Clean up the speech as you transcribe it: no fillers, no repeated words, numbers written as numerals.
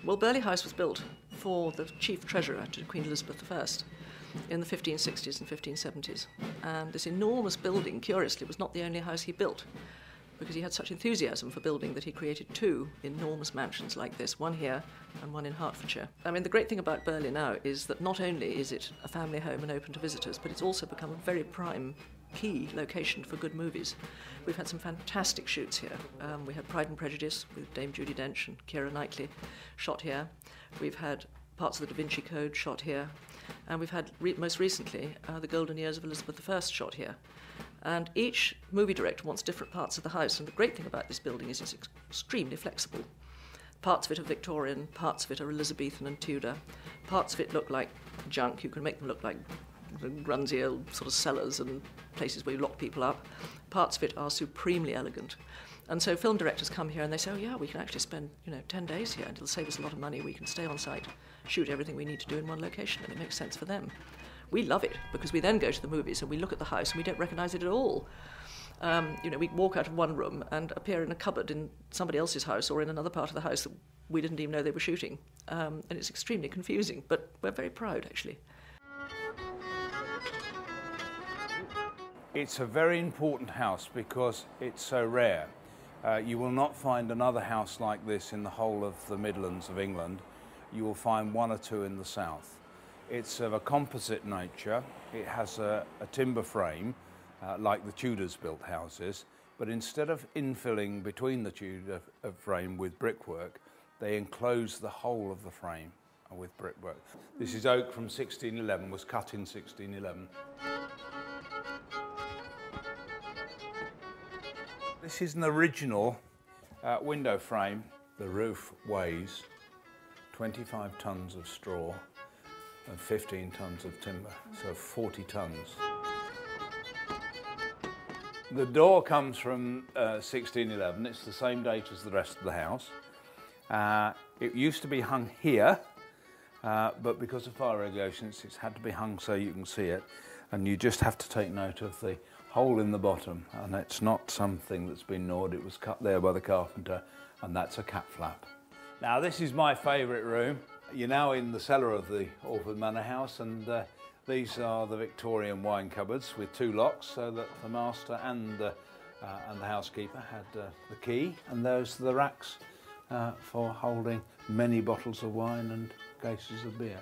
Well, Burghley House was built for the chief treasurer to Queen Elizabeth I in the 1560s and 1570s. And this enormous building, curiously, was not the only house he built, because he had such enthusiasm for building that he created two enormous mansions like this, one here and one in Hertfordshire. I mean, the great thing about Burghley now is that not only is it a family home and open to visitors, but it's also become a very prime key location for good movies. We've had some fantastic shoots here. We had Pride and Prejudice with Dame Judi Dench and Keira Knightley shot here. We've had parts of the Da Vinci Code shot here. And we've had, most recently, the golden years of Elizabeth I shot here. And each movie director wants different parts of the house. And the great thing about this building is it's extremely flexible. Parts of it are Victorian, parts of it are Elizabethan and Tudor. Parts of it look like junk. You can make them look like the grungy old sort of cellars and places where you lock people up. Parts of it are supremely elegant. And so film directors come here and they say, oh yeah, we can actually spend 10 days here and it'll save us a lot of money. We can stay on site, shoot everything we need to do in one location, and it makes sense for them. We love it because we then go to the movies and we look at the house and we don't recognise it at all. We walk out of one room and appear in a cupboard in somebody else's house or in another part of the house that we didn't even know they were shooting. And it's extremely confusing, but we're very proud, actually. It's a very important house because it's so rare. You will not find another house like this in the whole of the Midlands of England. You will find one or two in the south. It's of a composite nature. It has a timber frame, like the Tudors built houses, but instead of infilling between the Tudor frame with brickwork, they enclose the whole of the frame with brickwork. This is oak from 1611, was cut in 1611. This is an original window frame. The roof weighs 25 tonnes of straw and 15 tonnes of timber, so 40 tonnes. The door comes from 1611. It's the same date as the rest of the house. It used to be hung here, but because of fire regulations, it's had to be hung so you can see it. And you just have to take note of the hole in the bottom, and it's not something that's been gnawed. It was cut there by the carpenter, and that's a cat flap. Now, this is my favourite room. You're now in the cellar of the Alfred Manor house, and these are the Victorian wine cupboards with two locks, so that the master and the housekeeper had the key, and those are the racks for holding many bottles of wine and cases of beer.